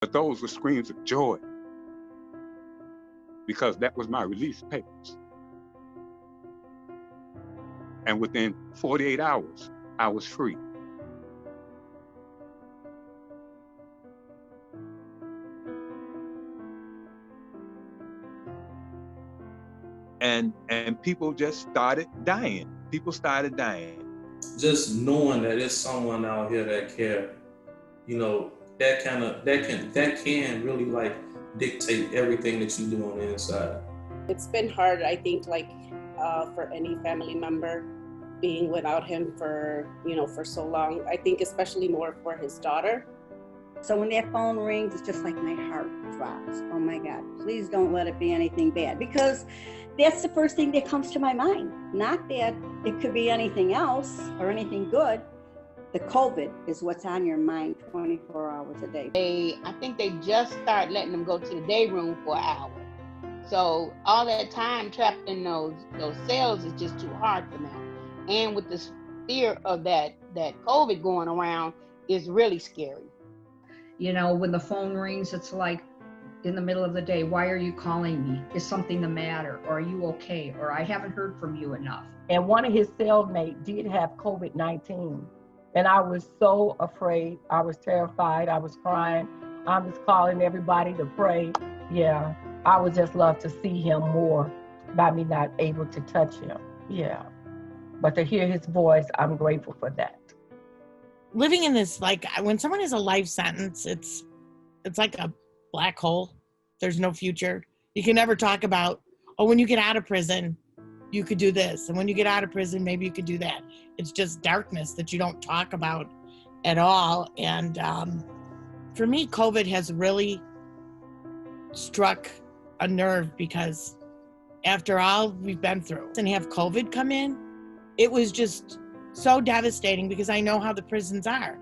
But those were screams of joy, because that was my release papers. And within 48 hours, I was free. And people just started dying. People started dying. Just knowing that there's someone out here that care, you know, that can really like dictate everything that you do on the inside. It's been hard, I think, for any family member being without him for so long. I think especially more for his daughter. So when that phone rings, it's just like my heart drops. Oh my God, please don't let it be anything bad, because that's the first thing that comes to my mind. Not that it could be anything else or anything good. The COVID is what's on your mind 24 hours a day. I think they just start letting them go to the day room for an hour. So all that time trapped in those cells is just too hard for them. And with this fear of that COVID going around is really scary. You know, when the phone rings, it's like in the middle of the day, why are you calling me? Is something the matter? Or are you okay? Or I haven't heard from you enough. And one of his cellmates did have COVID-19. And I was so afraid. I was terrified. I was crying. I was calling everybody to pray. Yeah, I would just love to see him more by me not able to touch him. Yeah. But to hear his voice, I'm grateful for that. Living in this, like when someone has a life sentence, it's like a black hole. There's no future. You can never talk about, oh, when you get out of prison, you could do this. And when you get out of prison, maybe you could do that. It's just darkness that you don't talk about at all. And for me, COVID has really struck a nerve, because after all we've been through and have COVID come in, it was just so devastating, because I know how the prisons are.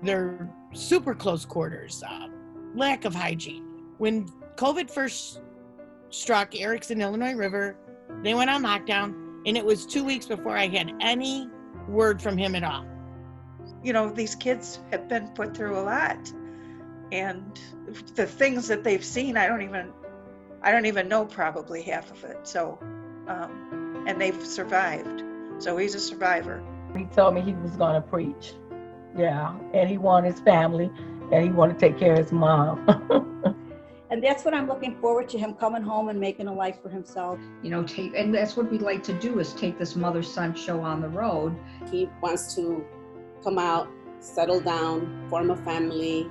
They're super close quarters, lack of hygiene. When COVID first struck Erickson, Illinois River, they went on lockdown, and it was 2 weeks before I had any word from him at all. You know, these kids have been put through a lot, and the things that they've seen, I don't even know probably half of it. So, and they've survived. So he's a survivor. He told me he was going to preach. Yeah. And he wanted his family, and he wanted to take care of his mom. And that's what I'm looking forward to, him coming home and making a life for himself. You know, and that's what we'd like to do, is take this mother-son show on the road. He wants to come out, settle down, form a family,